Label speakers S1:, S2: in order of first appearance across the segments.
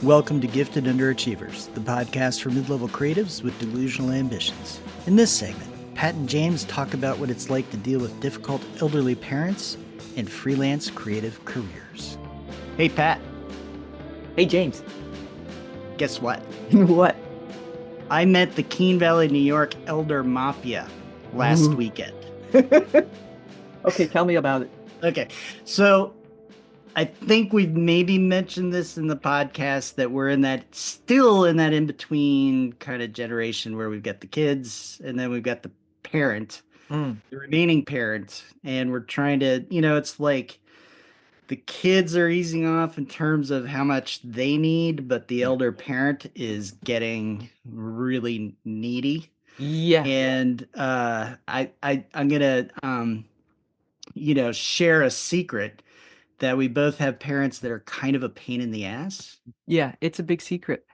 S1: Welcome to Gifted Underachievers, the podcast for mid-level creatives with delusional ambitions. In this segment, Pat and James talk about what it's like to deal with difficult elderly parents and freelance creative careers. Hey, Pat.
S2: Hey, James.
S1: Guess what?
S2: What?
S1: I met the Keene Valley, New York Elder Mafia last weekend.
S2: Okay, tell me about it.
S1: Okay, so I think we've maybe mentioned this in the podcast that we're still in that in-between kind of generation where we've got the kids and then we've got the parent, the remaining parent, and we're trying to, it's like the kids are easing off in terms of how much they need, but the elder parent is getting really needy.
S2: Yeah.
S1: And I'm gonna share a secret that we both have parents that are kind of a pain in the ass.
S2: Yeah, it's a big secret.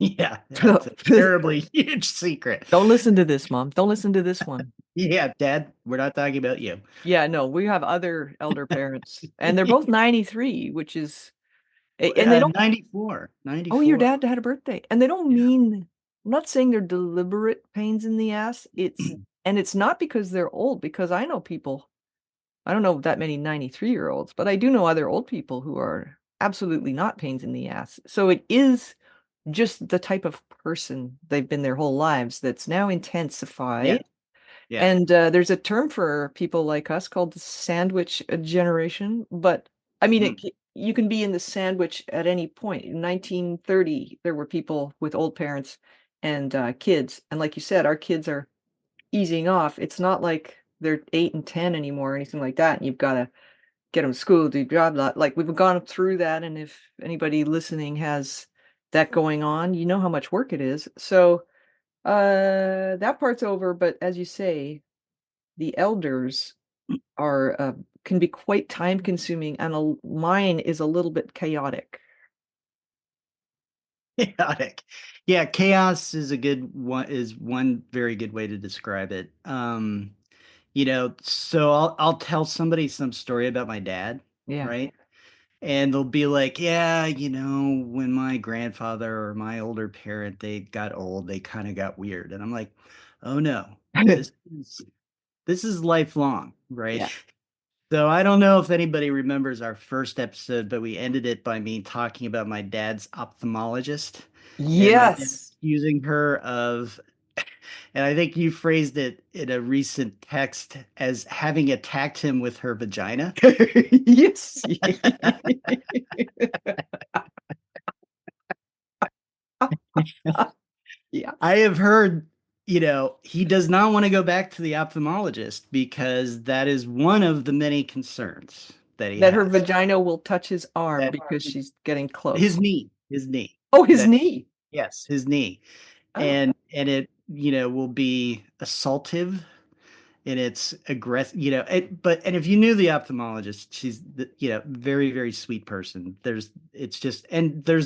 S1: Yeah, it's a terribly huge secret.
S2: Don't listen to this, Mom. Don't listen to this one.
S1: Yeah, Dad, we're not talking about you.
S2: Yeah, no, we have other elder parents, and they're both 93, which is, and they don't.
S1: 94.
S2: Oh, your dad had a birthday, and they don't mean. I'm not saying they're deliberate pains in the ass. It's not because they're old, because I know people. I don't know that many 93-year-olds, but I do know other old people who are absolutely not pains in the ass. So it is just the type of person they've been their whole lives that's now intensified.
S1: Yeah.
S2: And there's a term for people like us called the sandwich generation. But I mean, you can be in the sandwich at any point. In 1930, there were people with old parents and kids. And like you said, our kids are easing off. It's not like they're 8 and 10 anymore or anything like that. And you've got to get them to school, do blah, blah. Like we've gone through that. And if anybody listening has that going on, you know how much work it is. So that part's over. But as you say, the elders are can be quite time consuming, and mine is a little bit chaotic.
S1: Chaotic. Yeah, chaos is one very good way to describe it. So I'll tell somebody some story about my dad,
S2: Yeah.
S1: right? And they'll be like, yeah, when my grandfather or my older parent, they got old, they kind of got weird. And I'm like, oh no, this is this is lifelong, right?
S2: Yeah.
S1: So I don't know if anybody remembers our first episode, but we ended it by me talking about my dad's ophthalmologist and my dad
S2: Yes.
S1: using her of, and I think you phrased it in a recent text as having attacked him with her vagina.
S2: Yes. Yeah.
S1: I have heard, he does not want to go back to the ophthalmologist because that is one of the many concerns that he
S2: That
S1: has.
S2: her vagina will touch his arm because she's getting close.
S1: His knee.
S2: Oh, his knee.
S1: Yes, his knee.
S2: Oh.
S1: And it, will be assaultive and it's aggressive, and if you knew the ophthalmologist, she's very, very sweet person. There's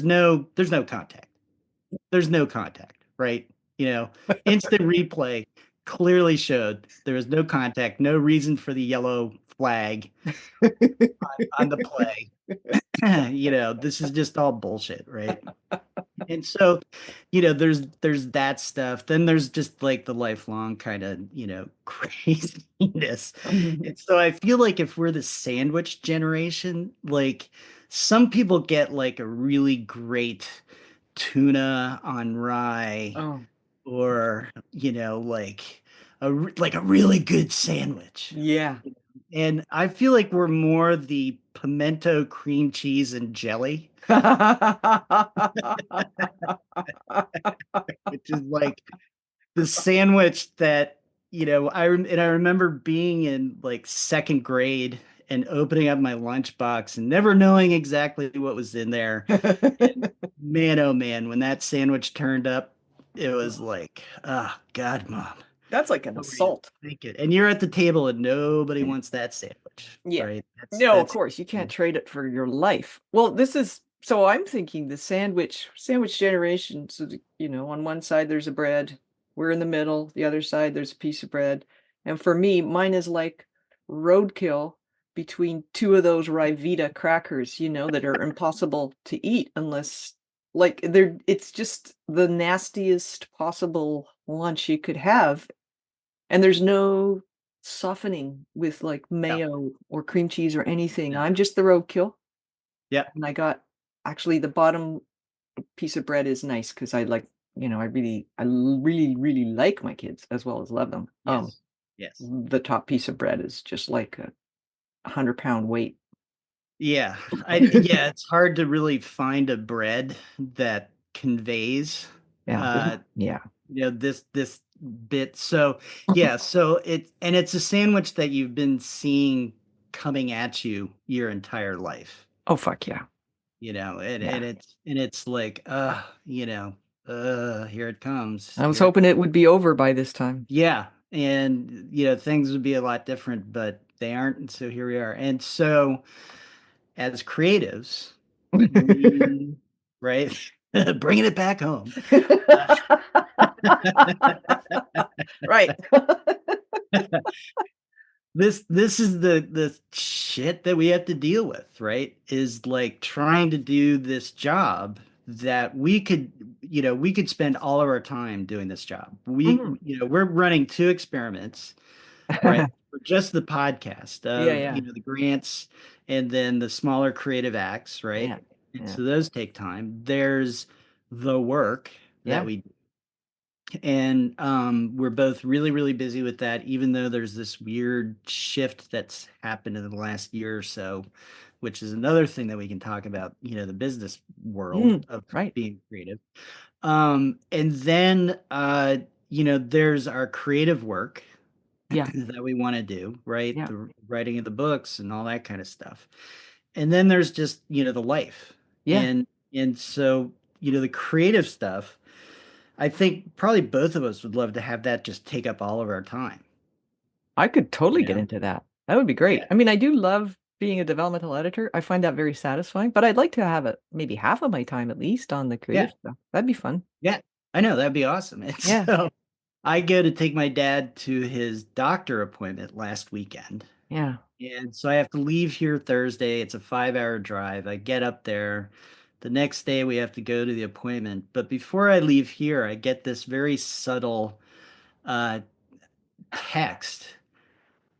S1: no contact. There's no contact, right? Instant replay clearly showed there was no contact, no reason for the yellow flag on the play. This is just all bullshit, right? And so, there's that stuff. Then there's just like the lifelong kind of, craziness. And so I feel like if we're the sandwich generation, like some people get like a really great tuna on rye or, like a really good sandwich.
S2: Yeah.
S1: And I feel like we're more the pimento cream cheese and jelly. Which is like the sandwich that I remember being in like second grade and opening up my lunchbox and never knowing exactly what was in there. And man, oh man, when that sandwich turned up, it was like, oh God, Mom.
S2: That's like an assault.
S1: Think it. And you're at the table and nobody wants that sandwich.
S2: Yeah.
S1: Right?
S2: No, of course, you can't trade it for your life. Well, so I'm thinking the sandwich generation. So, on one side there's a bread, we're in the middle, the other side there's a piece of bread. And for me, mine is like roadkill between two of those Ryvita crackers, that are impossible to eat unless like it's just the nastiest possible lunch you could have. And there's no softening with like
S1: Yeah.
S2: mayo or cream cheese or anything.
S1: Yeah.
S2: I'm just the roadkill.
S1: Yeah.
S2: And I got actually the bottom piece of bread is nice because I really, really like my kids as well as love them.
S1: Yes. Yes.
S2: The top piece of bread is just like a 100-pound weight.
S1: Yeah. Yeah, it's hard to really find a bread that conveys
S2: Yeah.
S1: uh
S2: Yeah.
S1: this bit. So yeah, so it's a sandwich that you've been seeing coming at you your entire life,
S2: Oh, fuck yeah.
S1: and
S2: Yeah.
S1: it's like here it comes.
S2: I was hoping it would be over by this time.
S1: Yeah, and things would be a lot different, but they aren't, and so here we are. And so as creatives, we right bringing it back home. Uh,
S2: Right.
S1: this is the shit that we have to deal with, right? Is like trying to do this job that we could spend all of our time doing this job.
S2: Mhm.
S1: We're running two experiments, right? For just the podcast
S2: Yeah,
S1: of,
S2: yeah.
S1: the grants and then the smaller creative acts, right?
S2: Yeah.
S1: And
S2: Yeah.
S1: so those take time. There's the work that
S2: Yeah.
S1: we and we're both really, really busy with that, even though there's this weird shift that's happened in the last year or so, which is another thing that we can talk about, the business world
S2: Mm,
S1: of
S2: right.
S1: being creative. And then, there's our creative work
S2: Yeah.
S1: that we want to do, right?
S2: Yeah.
S1: The writing of the books and all that kind of stuff. And then there's just, the life.
S2: Yeah.
S1: And so, the creative stuff, I think probably both of us would love to have that just take up all of our time.
S2: I could totally
S1: You
S2: get
S1: know?
S2: into that. That would be great.
S1: Yeah.
S2: I mean, I do love being a developmental editor. I find that very satisfying, but I'd like to have it maybe half of my time at least on the
S1: Yeah.
S2: creative stuff. That'd be fun.
S1: Yeah. I know that'd be awesome. And
S2: Yeah.
S1: so I go to take my dad to his doctor appointment last weekend.
S2: Yeah.
S1: And so I have to leave here Thursday. It's a 5-hour drive. I get up there. The next day we have to go to the appointment. But before I leave here, I get this very subtle uh, text,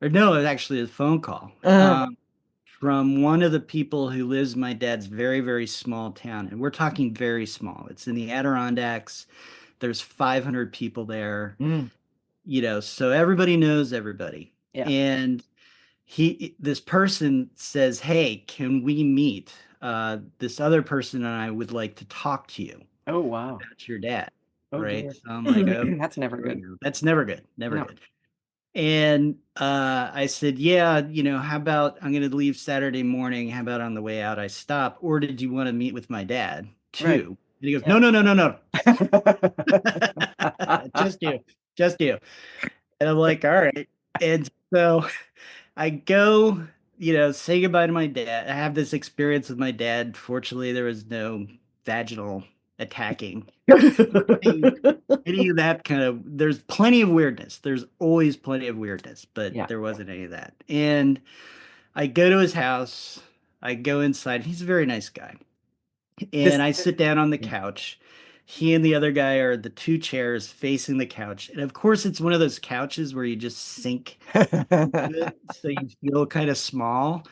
S1: or no, it's actually a phone call
S2: Uh,
S1: from one of the people who lives in my dad's very, very small town. And we're talking very small. It's in the Adirondacks. There's 500 people there,
S2: mm,
S1: so everybody knows everybody.
S2: yeah.
S1: And this person says, "Hey, can we meet? This other person and I would like to talk to you
S2: Oh, wow.
S1: about your dad."
S2: Oh,
S1: Right?
S2: dear.
S1: So I'm like, "Oh,
S2: That's never
S1: here we
S2: good.
S1: go. That's never good. Never
S2: No.
S1: good." And I said, "Yeah, how about I'm going to leave Saturday morning? How about on the way out I stop? Or did you want to meet with my dad
S2: Right.
S1: too?" And he goes,
S2: Yeah.
S1: "No, no, no, no, no, just you, just you." And I'm like, "All right." And so I go, say goodbye to my dad. I have this experience with my dad. Fortunately, there was no vaginal attacking. Any, any of that kind of, there's plenty of weirdness. There's always plenty of weirdness, but
S2: Yeah.
S1: there wasn't any of that. And I go to his house. I go inside. He's a very nice guy.
S2: This
S1: And I sit down on the
S2: Yeah.
S1: couch. He and the other guy are the two chairs facing the couch. And of course, it's one of those couches where you just sink into it, so you feel kind of small.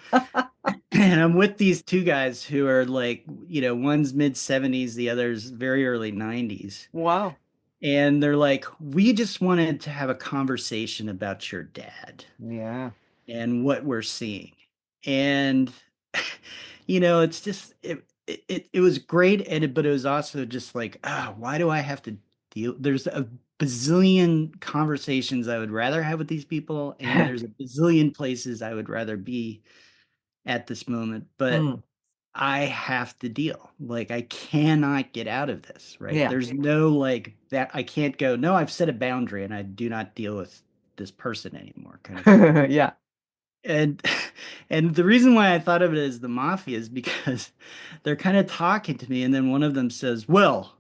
S1: And I'm with these two guys who are like, one's mid 70s, the other's very early 90s.
S2: Wow.
S1: And they're like, "We just wanted to have a conversation about your dad
S2: Yeah.
S1: and what we're seeing." And it's just it was great, but it was also just like, why do I have to deal? There's a bazillion conversations I would rather have with these people, and there's a bazillion places I would rather be at this moment, but
S2: Mm,
S1: I have to deal. Like, I cannot get out of this, right?
S2: yeah.
S1: There's no like that. I can't go, "No, I've set a boundary and I do not deal with this person anymore," kind of thing.
S2: Yeah.
S1: And and the reason why I thought of it as the mafia is because they're kind of talking to me, and then one of them says, "Well,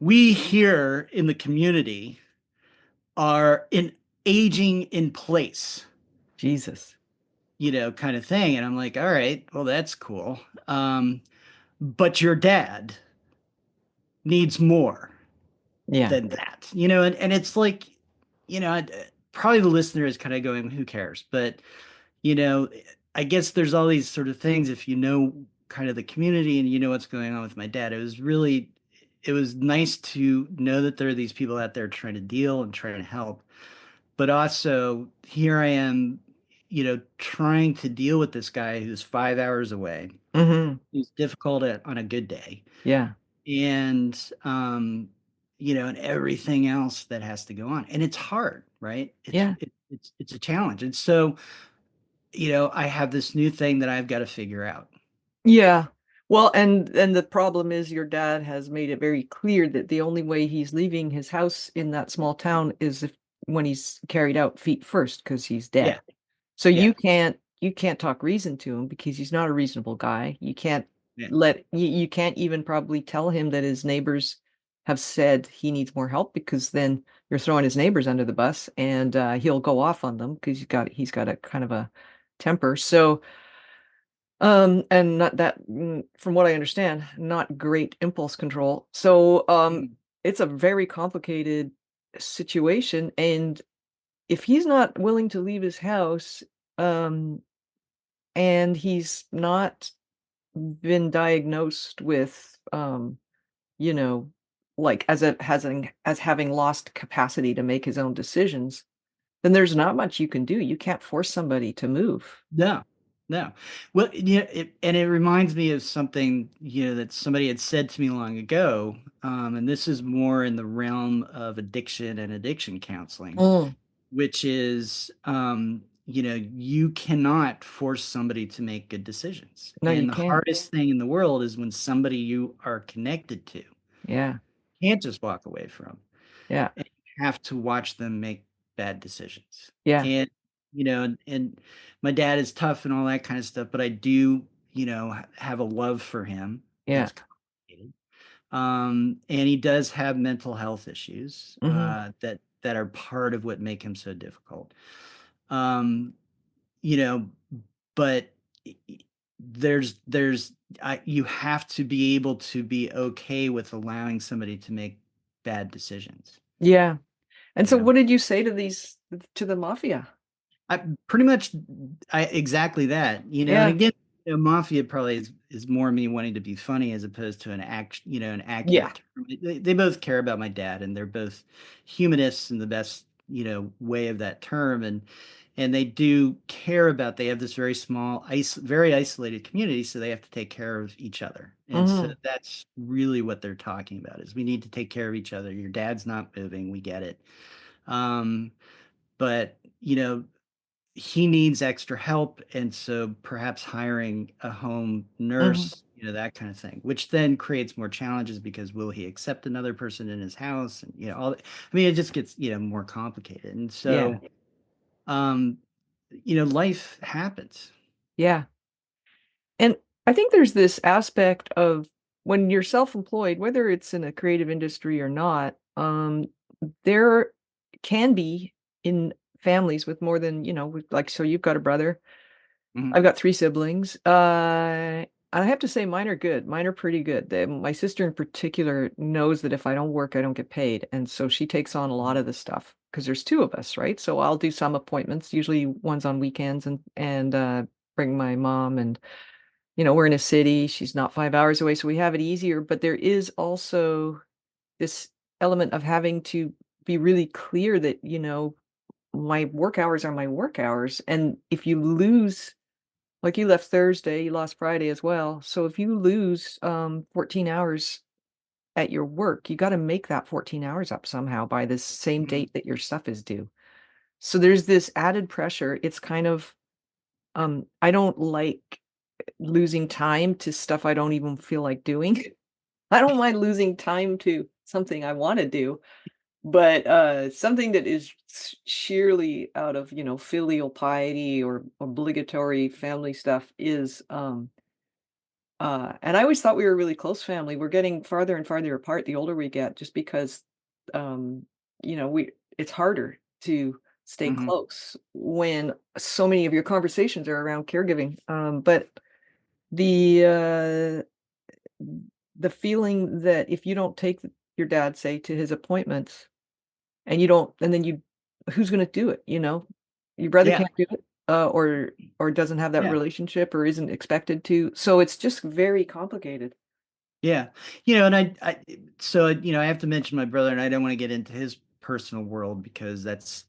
S1: we here in the community are in aging in place."
S2: Jesus.
S1: kind of thing. And I'm like, all right, well, that's cool. But your dad needs more
S2: Yeah.
S1: than that, and it's like, probably the listener is kind of going, who cares? But, you know, I guess there's all these sort of things if you know kind of the community and you know what's going on with my dad. It was nice to know that there are these people out there trying to deal and trying to help. But also, here I am, trying to deal with this guy who's 5 hours away,
S2: Hmm.
S1: who's difficult on a good day,
S2: Yeah.
S1: and and everything else that has to go on, and it's hard, right?
S2: Yeah.
S1: It's a challenge, and so I have this new thing that I've got to figure out.
S2: Yeah. Well, and the problem is your dad has made it very clear that the only way he's leaving his house in that small town is if when he's carried out feet first because he's dead.
S1: Yeah,
S2: So
S1: yeah,
S2: you can't talk reason to him because he's not a reasonable guy.
S1: yeah,
S2: You can't even probably tell him that his neighbors have said he needs more help because then you're throwing his neighbors under the bus and he'll go off on them because he's got a kind of a temper. So and not that from what I understand, not great impulse control. So
S1: mhm,
S2: it's a very complicated situation and if he's not willing to leave his house, um, and he's not been diagnosed with, you know, like as having lost capacity to make his own decisions, then there's not much you can do. You can't force somebody to move.
S1: no, no. Well, yeah, and it reminds me of something that somebody had said to me long ago, and this is more in the realm of addiction and addiction counseling,
S2: Mm.
S1: which is you cannot force somebody to make good decisions,
S2: No, you
S1: and the
S2: can't.
S1: hardest thing in the world is when somebody you are connected to
S2: Yeah.
S1: can't just walk away from,
S2: Yeah.
S1: and you have to watch them make bad decisions.
S2: Yeah.
S1: And and my dad is tough and all that kind of stuff, but I do have a love for him
S2: Yeah.
S1: that's complicated. And he does have mental health issues
S2: Mhm.
S1: that are part of what make him so difficult. Um, you know, but you have to be able to be okay with allowing somebody to make bad decisions,
S2: Yeah. And
S1: you
S2: so
S1: know.
S2: what did you say to the mafia?
S1: I pretty much exactly that, and
S2: Yeah.
S1: again, mafia probably is more me wanting to be funny as opposed to an
S2: Yeah.
S1: accurate term. They both care about my dad and they're both humanists in the best, way of that term, and they do care about, they have this very small, very isolated community, so they have to take care of each other. And so
S2: Mhm.
S1: that's really what they're talking about is we need to take care of each other. Your dad's not moving, we get it. Um, but he needs extra help, and so perhaps hiring a home
S2: Mhm.
S1: nurse, that kind of thing, which then creates more challenges because will he accept another person in his house, and I mean, it just gets more complicated, and
S2: Yeah.
S1: so um life happens.
S2: Yeah. And I think there's this aspect of when you're self-employed, whether it's in a creative industry or not, there can be in families with more than, like, so you've got a brother,
S1: Mhm.
S2: I've got 3 siblings, and I have to say mine are good. Mine are pretty good. My sister in particular knows that if I don't work, I don't get paid, and so she takes on a lot of the stuff because there's 2 of us, right? So I'll do some appointments, usually ones on weekends and bring my mom and we're in a city, she's not 5 hours away, so we have it easier, but there is also this element of having to be really clear that, my work hours are my work hours, and if you lose like you left Thursday, you lost Friday as well, so if you lose, 14 hours at your work, you gotta make that 14 hours up somehow by this same
S1: Mhm.
S2: date that your stuff is due. So there's this added pressure, it's kind of, I don't like losing time to stuff I don't even feel like doing. I don't mind losing time to something I wanna do, but, something that is sheerly out of, filial piety or obligatory family stuff is, and I always thought we were a really close family. We're getting farther and farther apart the older we get just because, um, we it's harder to stay
S1: Mhm.
S2: close when so many of your conversations are around caregiving. But the the feeling that if you don't take your dad, say, to his appointments, and you don't, and then you, who's going to do it? Your brother
S1: Yeah.
S2: can't do it, or doesn't have that
S1: Yeah.
S2: relationship, or isn't expected to. So it's just very complicated.
S1: Yeah. And I have to mention my brother, and I don't want to get into his personal world because that's,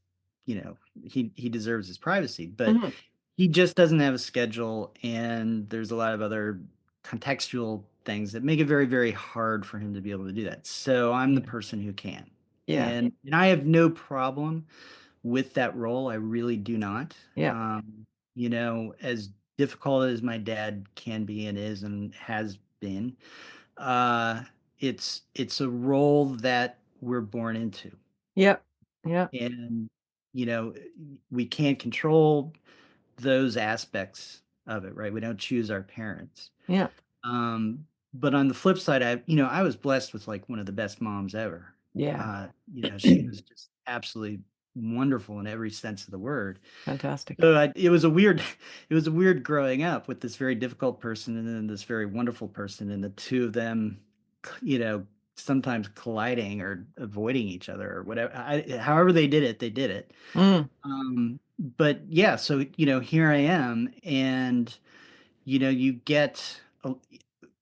S1: he deserves his privacy, but
S2: Mhm.
S1: he just doesn't have a schedule, and there's a lot of other contextual things that make it very, very hard for him to be able to do that. So I'm the
S2: Yeah.
S1: person who can.
S2: Yeah.
S1: And I have no problem with that role. I really do not.
S2: Yeah.
S1: As difficult as my dad can be and is and has been, uh, it's a role that we're born into,
S2: Yeah. Yeah.
S1: and you know, we can't control those aspects of it, right? We don't choose our parents.
S2: Yeah.
S1: Um, but on the flip side, I was blessed with like one of the best moms ever.
S2: Yeah.
S1: She was just absolutely wonderful in every sense of the word.
S2: Fantastic.
S1: So it was a weird, it was a weird growing up with this very difficult person and then this very wonderful person, and the two of them, you know, sometimes colliding or avoiding each other or whatever. However they did it, they did it.
S2: Mm.
S1: But yeah, so here I am, and you get,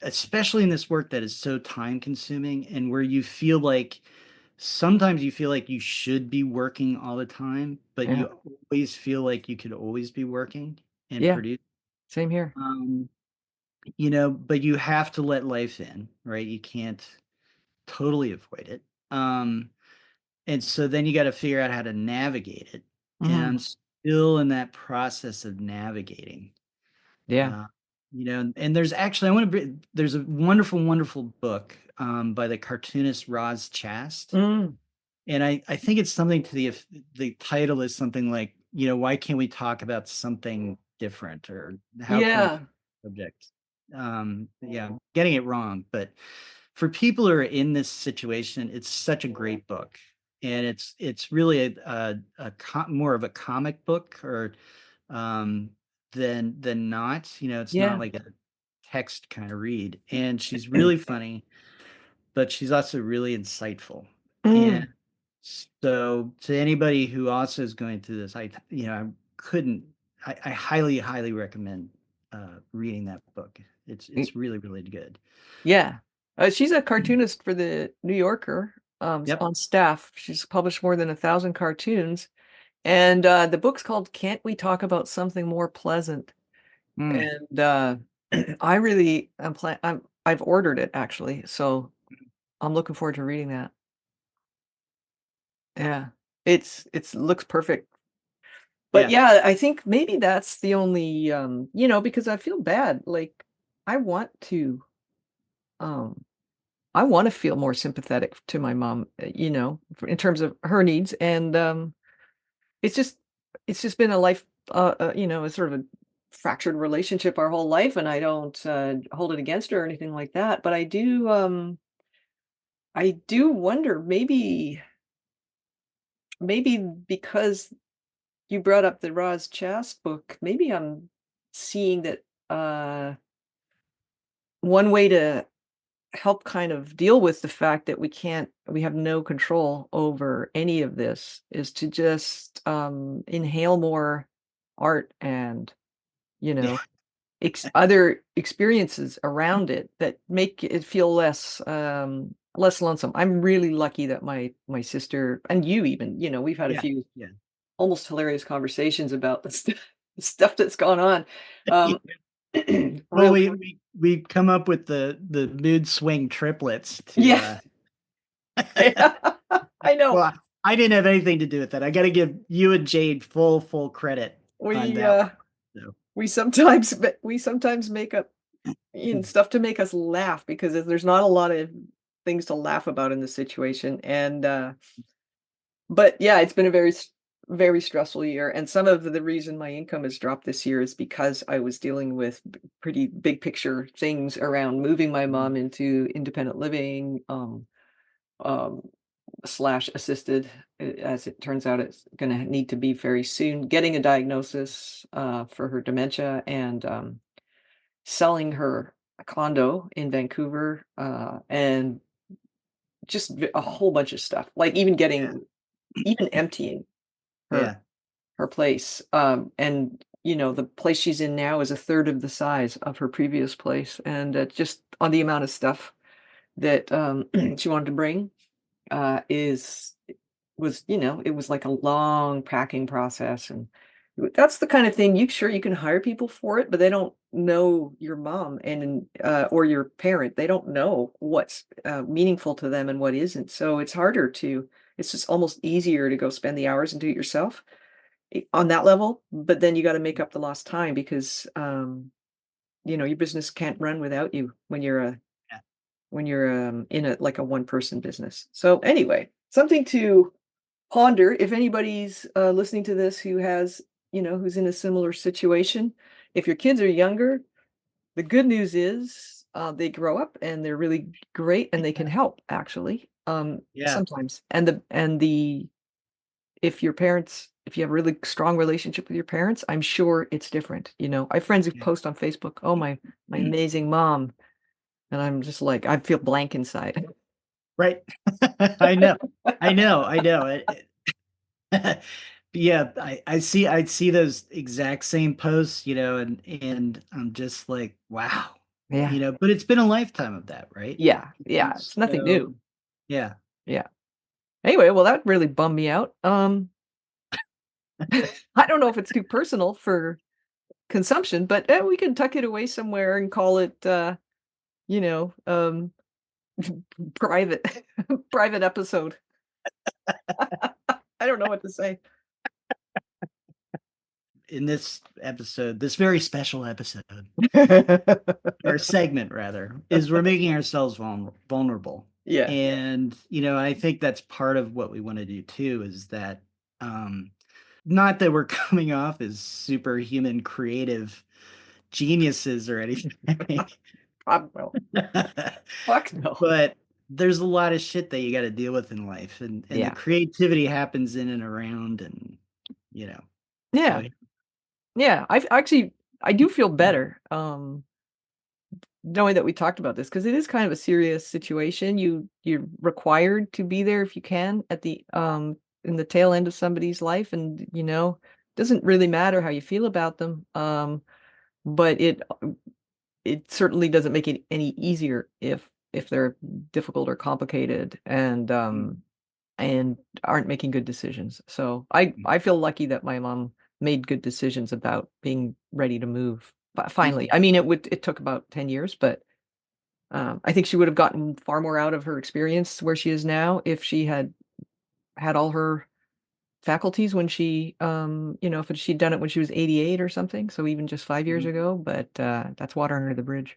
S1: especially in this work that is so time consuming and where you feel like sometimes you feel like you should be working all the time, but
S2: Yeah.
S1: you always feel like you could always be working and
S2: Yeah.
S1: produce.
S2: Same here.
S1: Um, but you have to let life in, right? You can't totally avoid it. And so then you got to figure out how to navigate it. And
S2: Mhm.
S1: I'm still in that process of navigating.
S2: Yeah.
S1: Uh, and there's actually, I want to bring, there's a wonderful, wonderful book by the cartoonist Roz Chast.
S2: Mm.
S1: And I think it's something to the title is something like, why can't we talk about something different, or how can we
S2: Yeah.
S1: subject? Yeah, I'm getting it wrong, but for people who are in this situation, it's such a great book. And it's really more of a comic book, or um, than not. It's not
S2: Yeah.
S1: like a text kind of read. And she's really funny, but she's also really insightful. And
S2: Mm.
S1: so to anybody who also is going through this, I couldn't, I highly, highly recommend reading that book.
S2: Mm.
S1: It's really, really good.
S2: Yeah. She's a cartoonist for the New Yorker,
S1: Yep.
S2: on staff. She's published more than 1,000 cartoons, and, the book's called "Can't We Talk About Something More Pleasant?"
S1: Mm.
S2: And, I really I've ordered it actually, so I'm looking forward to reading that. Yeah. It's looks perfect. But
S1: Yeah.
S2: yeah, I think maybe that's the only, because I feel bad, like, I want to, um I wanna feel more sympathetic to my mom, in terms of her needs, and, it's just it's just been a life, a sort of a fractured relationship our whole life, and I don't, hold it against her or anything like that, but I do wonder, maybe because you brought up the Roz Chast book, maybe I'm seeing that, one way to help kind of deal with the fact that we have no control over any of this is to just, inhale more art and, you
S1: Yeah.
S2: know, other experiences around it that make it feel less lonesome. I'm really lucky that my sister and you even, we've had a
S1: Yeah.
S2: few
S1: Yeah.
S2: almost hilarious conversations about the the stuff that's gone on. Um,
S1: Well,
S2: really,
S1: we come up with the mood swing triplets to
S2: yeah, yeah, I know.
S1: well, I didn't have anything to do with that. I got to give you and Jade full credit on
S2: We,
S1: that
S2: uh,
S1: one. So,
S2: we sometimes make up stuff to make us laugh because there's not a lot of things to laugh about in this situation, and, but yeah, it's been a very stressful year, and some of the reason my income has dropped this year is because I was dealing with pretty big picture things around moving my
S1: mm,
S2: mom into independent living, um, slash assisted, as it turns out, it's going to need to be very soon. Getting a diagnosis for her dementia, and selling her condo in Vancouver, and just a whole bunch of stuff. Like even emptying her
S1: Yeah.
S2: her place. And the place she's in now is a third of the size of her previous place, and just on the amount of stuff that she wanted to bring is was it was like a long packing process. And that's the kind of thing you can hire people for it, but they don't know your mom and or your parent. They don't know what's meaningful to them and what isn't. So it's just almost easier to go spend the hours and do it yourself on that level. But then you got to make up the lost time, because your business can't run without you when
S1: Yeah.
S2: you're in a like a one person business. So anyway, something to ponder if anybody's listening to this who's in a similar situation. If your kids are younger, the good news is they grow up and they're really great and they can help, actually,
S1: Yeah.
S2: sometimes. And the if you have a really strong relationship with your parents, I'm sure it's different. I have friends who
S1: Yeah.
S2: post on Facebook, "Oh, my amazing mom," and I'm just like, I feel blank inside.
S1: Right. I know. I know. I know. Yeah, I see those exact same posts, and I'm just like, wow,
S2: Yeah.
S1: but it's been a lifetime of that, right?
S2: Yeah.
S1: And
S2: Yeah. It's nothing
S1: so,
S2: new.
S1: yeah.
S2: Yeah. Anyway, well, that really bummed me out. I don't know if it's too personal for consumption, but we can tuck it away somewhere and call it, you know, um, private, private episode. I don't know what to say.
S1: In this episode, this very special episode, or segment rather, is we're making ourselves vulnerable.
S2: Yeah.
S1: And, I think that's part of what we want to do too, is that, um, not that we're coming off as superhuman creative geniuses or anything.
S2: No. Fuck no.
S1: But there's a lot of shit that you got to deal with in life, and the
S2: Yeah.
S1: creativity happens in and around, and you know so
S2: Yeah. Yeah. I do feel better. Knowing that we talked about this, because it is kind of a serious situation. You're required to be there if you can at the in the tail end of somebody's life, and doesn't really matter how you feel about them. But it certainly doesn't make it any easier if they're difficult or complicated, and aren't making good decisions. So I feel lucky that my mom made good decisions about being ready to move. But finally, I mean, it took about 10 years, but I think she would have gotten far more out of her experience where she is now if she had all her faculties when if she'd done it when she was 88 or something. So even just 5 years
S1: Mhm.
S2: ago, but that's water under the bridge.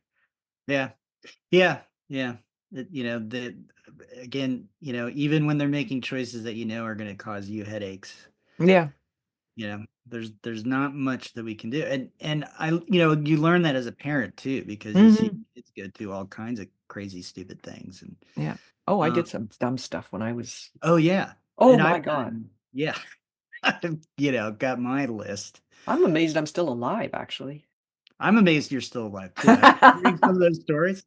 S1: Yeah, yeah, yeah. Again, even when they're making choices that are going to cause you headaches,
S2: Yeah.
S1: there's not much that we can do. And you learn that as a parent too, because you see
S2: Hmm.
S1: kids go through all kinds of crazy, stupid things. And
S2: Yeah. Oh, I did
S1: um,
S2: some dumb stuff when I was.
S1: oh yeah,
S2: Oh
S1: and
S2: my
S1: I've
S2: God.
S1: done, yeah, I've, got my list.
S2: I'm amazed I'm still alive, actually.
S1: I'm amazed you're still alive too. Hearing some of those stories.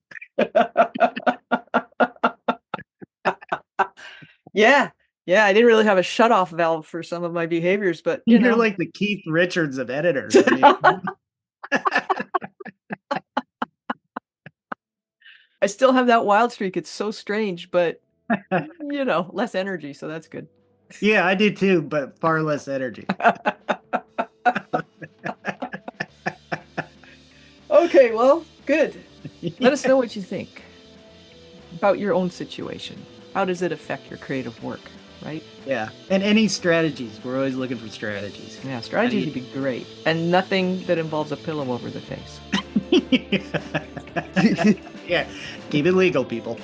S2: Yeah. Yeah, I didn't really have a shut-off valve for some of my behaviors, but,
S1: You're like the Keith Richards of editors. I mean,
S2: I still have that wild streak. It's so strange, but, less energy, so that's good.
S1: yeah, I do too, but far less energy.
S2: Okay, well, good. Let us know what you think about your own situation. How does it affect your creative work, right?
S1: Yeah, and any strategies. We're always looking for strategies.
S2: Yeah, strategies would be great. And nothing that involves a pillow over the face.
S1: Yeah, keep it legal, people.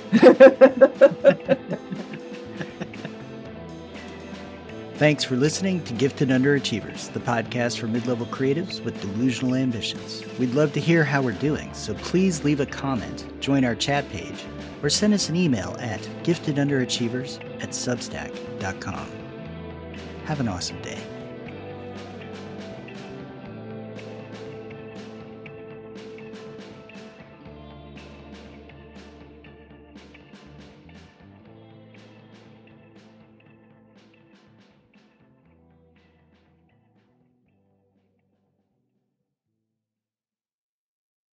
S1: Thanks for listening to Gifted Underachievers, the podcast for mid-level creatives with delusional ambitions. We'd love to hear how we're doing, so please leave a comment, join our chat page, or send us an email at giftedunderachievers@substack.com. Have an awesome day.